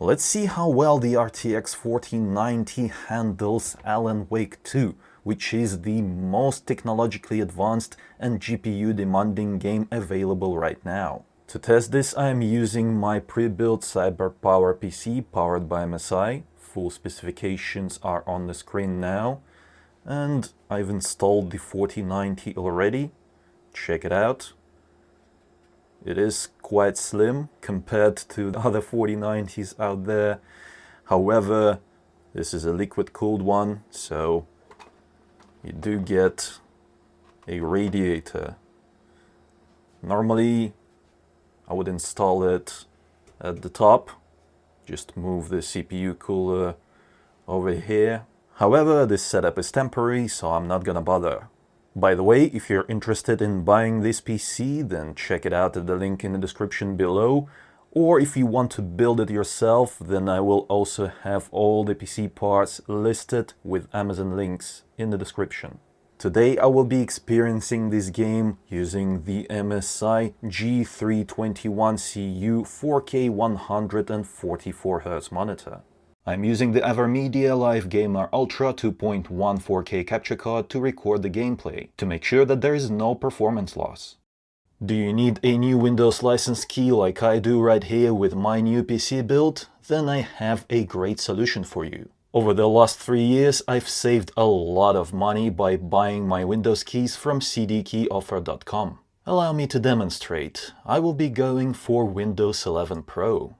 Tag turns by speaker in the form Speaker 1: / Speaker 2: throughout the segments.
Speaker 1: Let's see how well the RTX 4090 handles Alan Wake 2, which is the most technologically advanced and GPU demanding game available right now. To test this, I am using my pre-built CyberPower PC powered by MSI. Full specifications are on the screen now, and I've installed the 4090 already. Check it out. It is quite slim compared to the other 4090s out there. However, this is a liquid-cooled one, so you do get a radiator. Normally, I would install it at the top. Just move the CPU cooler over here. However, this setup is temporary, so I'm not gonna bother. By the way, if you're interested in buying this PC, then check it out at the link in the description below. Or if you want to build it yourself, then I will also have all the PC parts listed with Amazon links in the description. Today I will be experiencing this game using the MSI G321CU 4K 144Hz monitor. I'm using the AverMedia Live Gamer Ultra 2.1 4K capture card to record the gameplay, to make sure that there is no performance loss. Do you need a new Windows license key like I do right here with my new PC build? Then I have a great solution for you. Over the last 3 years, I've saved a lot of money by buying my Windows keys from cdkeyoffer.com. Allow me to demonstrate. I will be going for Windows 11 Pro.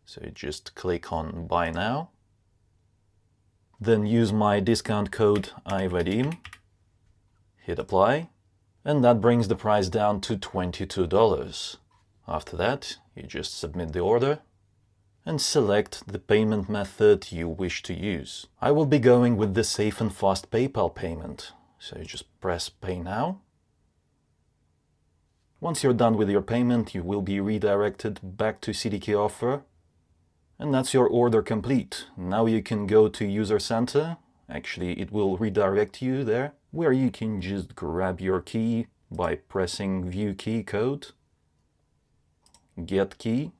Speaker 1: So just click on Buy Now. Then use my discount code iVadim. Hit Apply. And that brings the price down to $22. After that, you just submit the order and select the payment method you wish to use. I will be going with the safe and fast PayPal payment. So you just press Pay Now. Once you're done with your payment, you will be redirected back to CDK Offer. And that's your order complete. Now you can go to User Center. Actually, it will redirect you there, where you can just grab your key by pressing View Key Code, Get Key,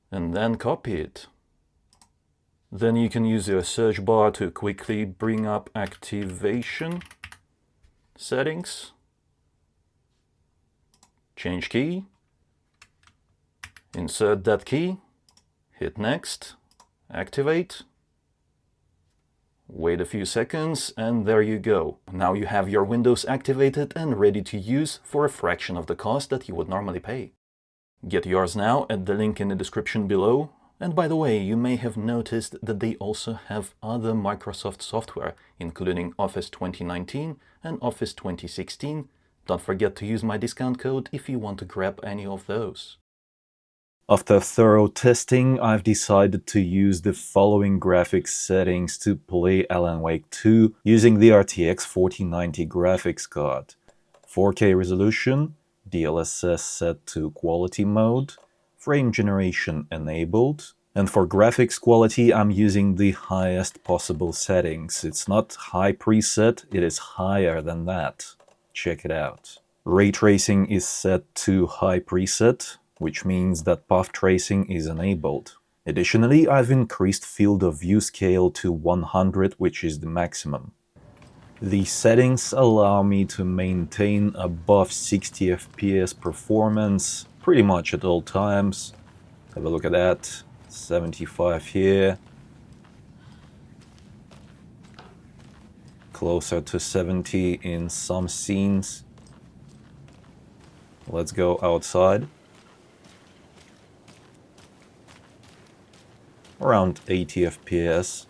Speaker 1: and then copy it. Then you can use your search bar to quickly bring up activation settings, change key, insert that key, hit Next, activate, wait a few seconds, and there you go. Now you have your Windows activated and ready to use for a fraction of the cost that you would normally pay. Get yours now at the link in the description below. And by the way, you may have noticed that they also have other Microsoft software, including Office 2019 and Office 2016. Don't forget to use my discount code if you want to grab any of those. After thorough testing, I've decided to use the following graphics settings to play Alan Wake 2 using the RTX 4090 graphics card. 4K resolution, DLSS set to quality mode, frame generation enabled, and for graphics quality I'm using the highest possible settings. It's not high preset, it is higher than that. Check it out. Ray tracing is set to high preset, which means that path tracing is enabled. Additionally, I've increased field of view scale to 100, which is the maximum. These settings allow me to maintain above 60 FPS performance pretty much at all times. Have a look at that, 75 here, closer to 70 in some scenes. Let's go outside. Around 80 FPS.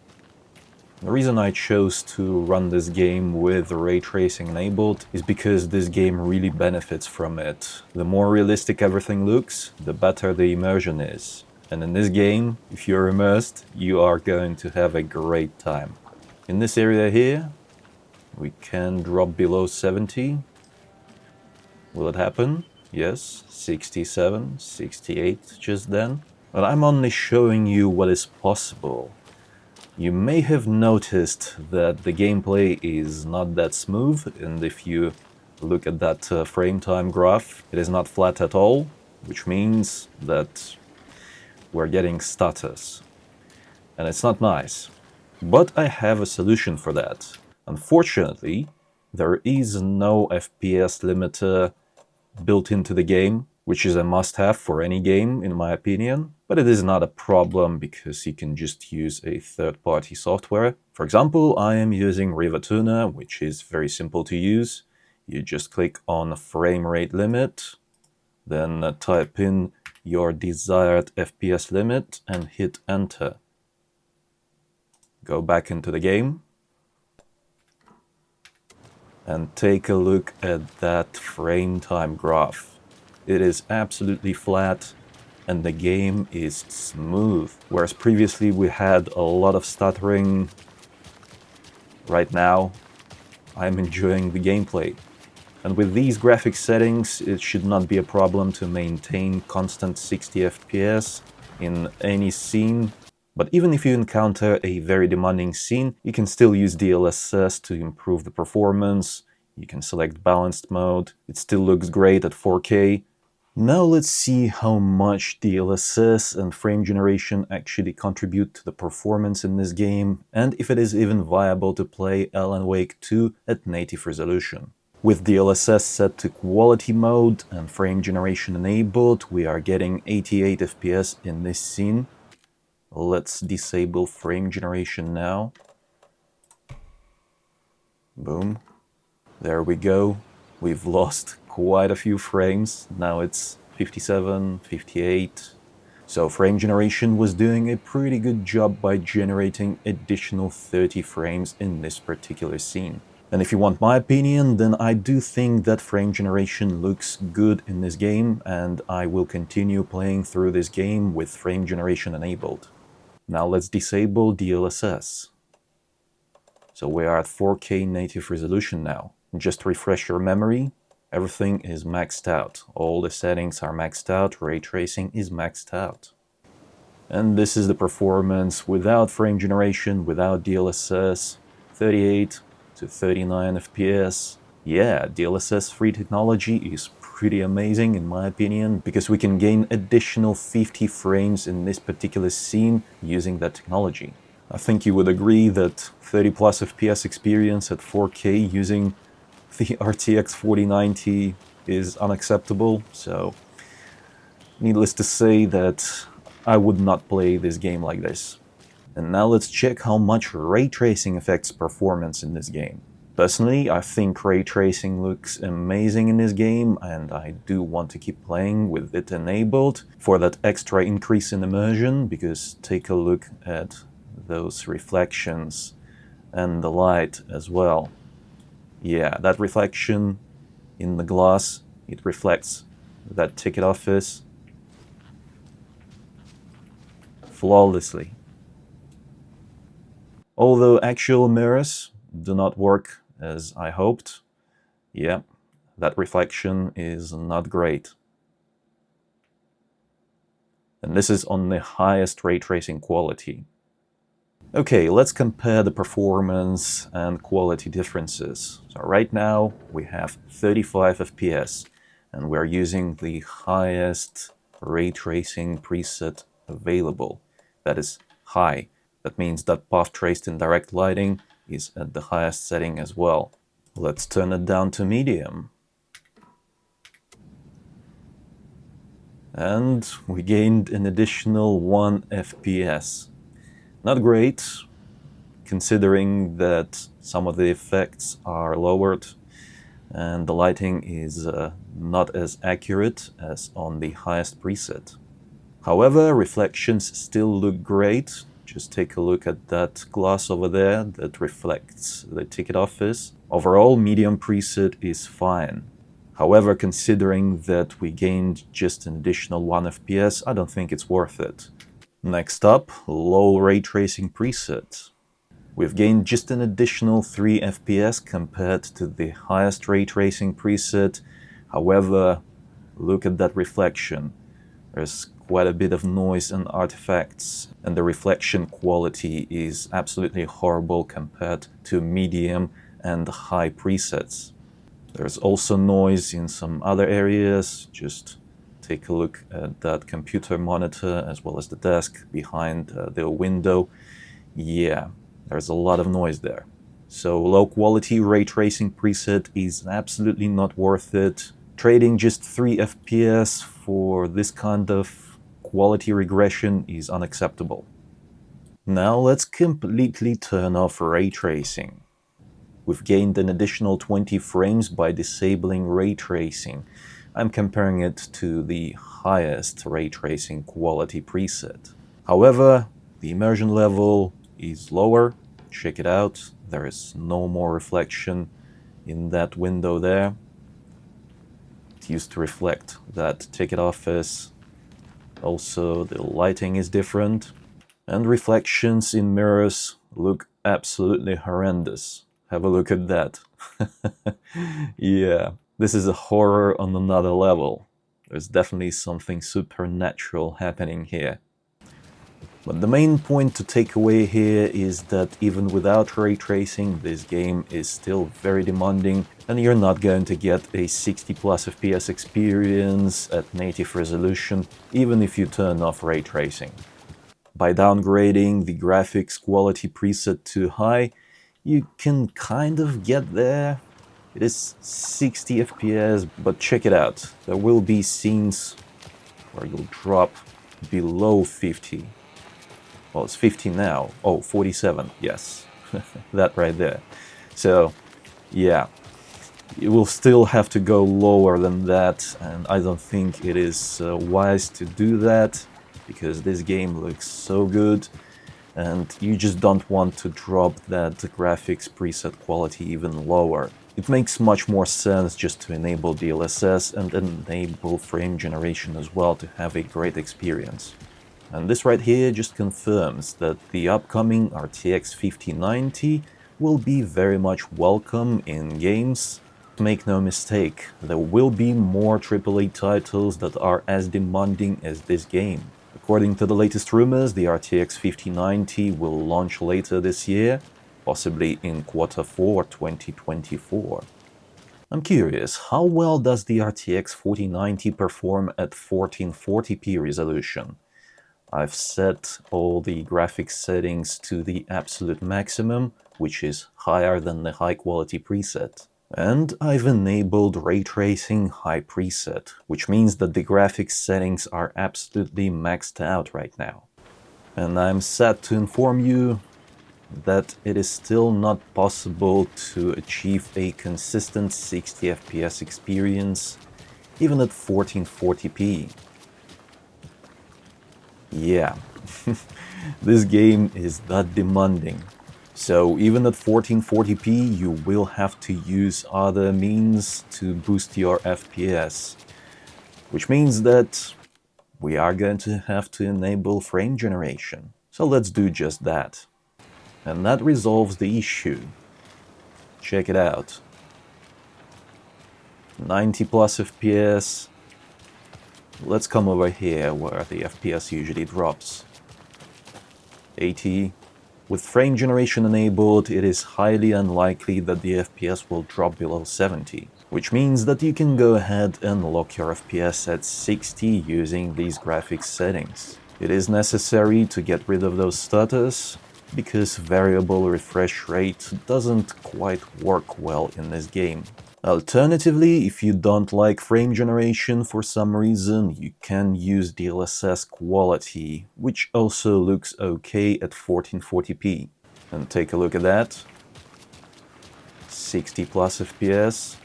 Speaker 1: The reason I chose to run this game with ray tracing enabled is because this game really benefits from it. The more realistic everything looks, the better the immersion is. And in this game, if you're immersed, you are going to have a great time. In this area here, we can drop below 70. Will it happen? Yes, 67, 68 just then. But I'm only showing you what is possible. You may have noticed that the gameplay is not that smooth, and if you look at that frame time graph, it is not flat at all, which means that
Speaker 2: we're getting stutters. And it's not nice. But I have a solution for that. Unfortunately, there is no FPS limiter built into the game, which is a must-have for any game, in my opinion. But it is not a problem because you can just use a third-party software. For example, I am using Rivatuna, which is very simple to use. You just click on frame rate limit, then type in your desired FPS limit and hit enter. Go back into the game and take a look at that frame time graph. It is absolutely flat and the game is smooth. Whereas previously we had a lot of stuttering, right now I'm enjoying the gameplay. And with these graphics settings, it should not be a problem to maintain constant 60 FPS in any scene. But even if you encounter a very demanding scene, you can still use DLSS to improve the performance. You can select balanced mode. It still looks great at 4K. Now let's see how much DLSS and frame generation actually contribute to the performance in this game, and if it is even viable to play Alan Wake 2 at native resolution. With DLSS set to quality mode and frame generation enabled, we are getting 88 FPS in this scene. Let's disable frame generation now. Boom. There we go. We've lost quite a few frames. Now it's 57, 58. So frame generation was doing a pretty good job by generating additional 30 frames in this particular scene. And if you want my opinion, then I do think that frame generation looks good in this game, and I will continue playing through this game with frame generation enabled. Now let's disable DLSS. So we are at 4K native resolution now. Just to refresh your memory, everything is maxed out. All the settings are maxed out, ray tracing is maxed out. And this is the performance without frame generation, without DLSS, 38 to 39 FPS. Yeah, DLSS-free technology is pretty amazing in my opinion, because we can gain additional 50 frames in this particular scene using that technology. I think you would agree that 30 plus FPS experience at 4K using the RTX 4090 is unacceptable, so needless to say that I would not play this game like this. And now let's check how much ray tracing affects performance in this game. Personally, I think ray tracing looks amazing in this game, and I do want to keep playing with it enabled for that extra increase in immersion, because take a look at those reflections and the light as well. Yeah, that reflection in the glass, it reflects that ticket office flawlessly. Although actual mirrors do not work as I hoped, yeah, that reflection is not great. And this is on the highest ray tracing quality. Okay, let's compare the performance and quality differences. So right now we have 35 FPS and we're using the highest ray tracing preset available. That is high. That means that path traced in direct lighting is at the highest setting as well. Let's turn it down to medium. And we gained an additional 1 FPS. Not great, considering that some of the effects are lowered and the lighting is not as accurate as on the highest preset. However, reflections still look great. Just take a look at that glass over there that reflects the ticket office. Overall, medium preset is fine. However, considering that we gained just an additional 1 FPS, I don't think it's worth it. Next up, low ray tracing preset. We've gained just an additional 3 FPS compared to the highest ray tracing preset. However, look at that reflection. There's quite a bit of noise and artifacts, and the reflection quality is absolutely horrible compared to medium and high presets. There's also noise in some other areas. Just take a look at that computer monitor as well as the desk behind the window. Yeah, there's a lot of noise there. So low quality ray tracing preset is absolutely not worth it. Trading just 3 FPS for this kind of quality regression is unacceptable. Now let's completely turn off ray tracing. We've gained an additional 20 frames by disabling ray tracing. I'm comparing it to the highest ray tracing quality preset. However, the immersion level is lower. Check it out. There is no more reflection in that window there. It used to reflect that ticket office. Also, the lighting is different. And reflections in mirrors look absolutely horrendous. Have a look at that. Yeah, this is a horror on another level. There's definitely something supernatural happening here. But the main point to take away here is that even without ray tracing, this game is still very demanding, and you're not going to get a 60 plus FPS experience at native resolution, even if you turn off ray tracing. By downgrading the graphics quality preset to high, you can kind of get there. It is 60 FPS, but check it out. There will be scenes where you'll drop below 50. Well, it's 50 now. Oh, 47, yes. That right there. So, yeah. You will still have to go lower than that, and I don't think it is wise to do that, because this game looks so good, and you just don't want to drop that graphics preset quality even lower. It makes much more sense just to enable DLSS and enable frame generation as well to have a great experience. And this right here just confirms that the upcoming RTX 5090 will be very much welcome in games. Make no mistake, there will be more AAA titles that are as demanding as this game. According to the latest rumors, the RTX 5090 will launch later this year, possibly in Q4 2024. I'm curious, how well does the RTX 4090 perform at 1440p resolution? I've set all the graphics settings to the absolute maximum, which is higher than the high quality preset. And I've enabled ray tracing high preset, which means that the graphics settings are absolutely maxed out right now. And I'm sad to inform you that it is still not possible to achieve a consistent 60 FPS experience, even at 1440p. Yeah, this game is that demanding. So even at 1440p, you will have to use other means to boost your FPS, which means that we are going to have to enable frame generation. So let's do just that. And that resolves the issue. Check it out. 90 plus FPS. Let's come over here where the FPS usually drops. 80. With frame generation enabled, it is highly unlikely that the FPS will drop below 70, which means that you can go ahead and lock your FPS at 60 using these graphics settings. It is necessary to get rid of those stutters, because variable refresh rate doesn't quite work well in this game. Alternatively, if you don't like frame generation for some reason, you can use DLSS quality, which also looks okay at 1440p. And take a look at that. 60 plus FPS.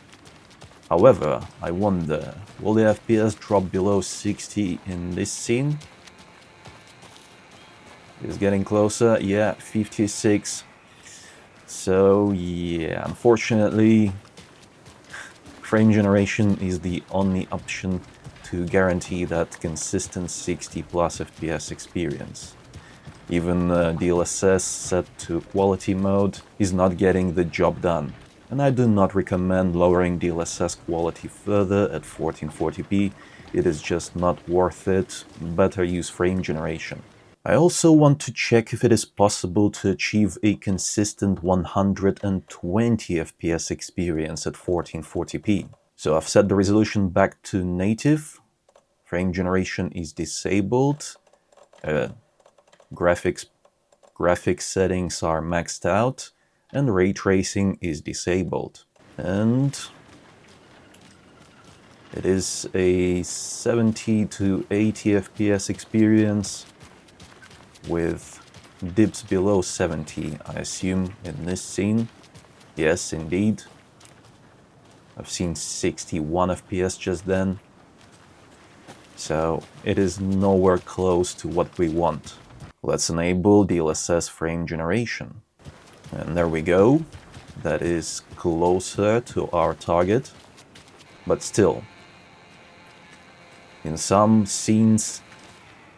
Speaker 2: However, I wonder, will the FPS drop below 60 in this scene? It's getting closer, yeah, 56. So yeah, unfortunately, frame generation is the only option to guarantee that consistent 60 plus FPS experience. Even DLSS set to quality mode is not getting the job done. And I do not recommend lowering DLSS quality further at 1440p, it is just not worth it, better use frame generation. I also want to check if it is possible to achieve a consistent 120 FPS experience at 1440p. So I've set the resolution back to native. Frame generation is disabled. Graphics settings are maxed out, and ray tracing is disabled. And it is a 70 to 80 FPS experience with dips below 70, I assume, in this scene. Yes, indeed. I've seen 61 FPS just then. So it is nowhere close to what we want. Let's enable DLSS frame generation. And there we go. That is closer to our target. But still, in some scenes,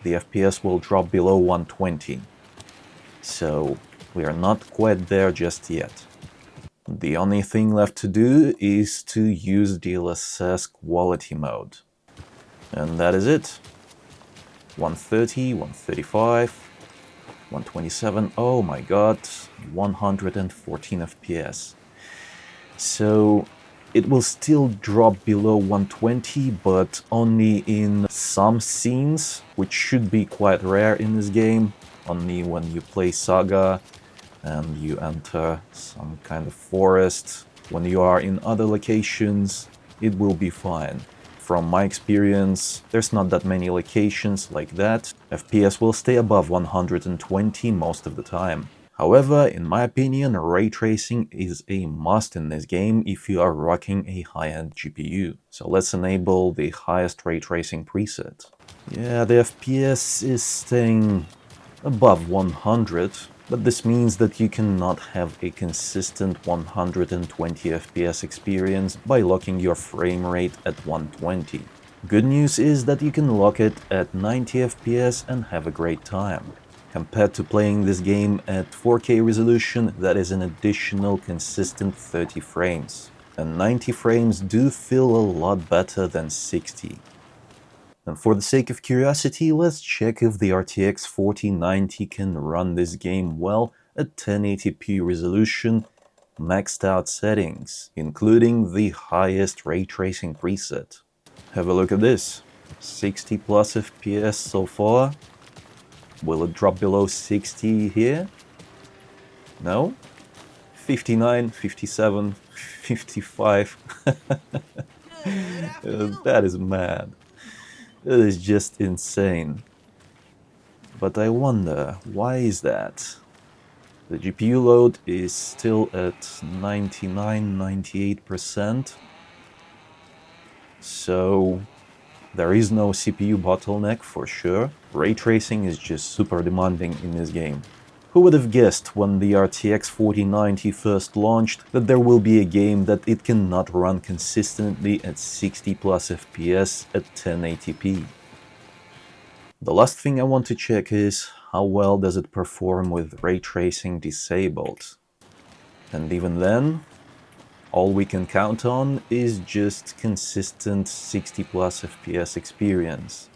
Speaker 2: the FPS will drop below 120. So we are not quite there just yet. The only thing left to do is to use DLSS quality mode. And that is it. 130, 135, 127, oh my god, 114 FPS. So it will still drop below 120, but only in some scenes, which should be quite rare in this game. Only when you play Saga and you enter some kind of forest. When you are in other locations, it will be fine. From my experience, there's not that many locations like that. FPS will stay above 120 most of the time. However, in my opinion, ray tracing is a must in this game if you are rocking a high-end GPU. So let's enable the highest ray tracing preset. Yeah, the FPS is staying above 100, but this means that you cannot have a consistent 120 FPS experience by locking your frame rate at 120. Good news is that you can lock it at 90 FPS and have a great time. Compared to playing this game at 4K resolution, that is an additional consistent 30 frames. And 90 frames do feel a lot better than 60. And for the sake of curiosity, let's check if the RTX 4090 can run this game well at 1080p resolution, maxed out settings, including the highest ray tracing preset. Have a look at this. 60 plus FPS so far. Will it drop below 60 here? No? 59, 57, 55. That is mad. It is just insane. But I wonder, why is that? The GPU load is still at 99, 98%. So there is no CPU bottleneck for sure. Ray tracing is just super demanding in this game. Who would have guessed when the RTX 4090 first launched that there will be a game that it cannot run consistently at 60 plus FPS at 1080p? The last thing I want to check is how well does it perform with ray tracing disabled. And even then, all we can count on is just consistent 60 plus FPS experience.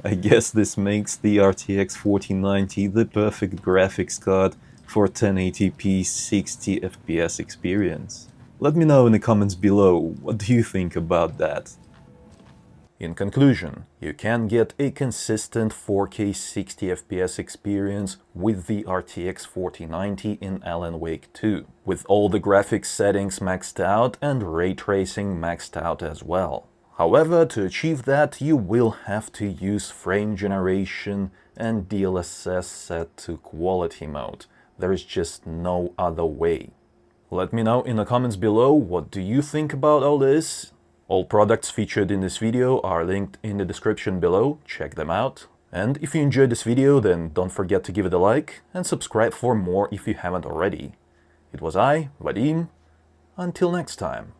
Speaker 2: I guess this makes the RTX 4090 the perfect graphics card for 1080p 60 FPS experience. Let me know in the comments below, what do you think about that? In conclusion, you can get a consistent 4K 60 FPS experience with the RTX 4090 in Alan Wake 2, with all the graphics settings maxed out and ray tracing maxed out as well. However, to achieve that, you will have to use frame generation and DLSS set to quality mode. There is just no other way. Let me know in the comments below, what do you think about all this? All products featured in this video are linked in the description below, check them out. And if you enjoyed this video, then don't forget to give it a like and subscribe for more if you haven't already. It was I, Vadim. Until next time.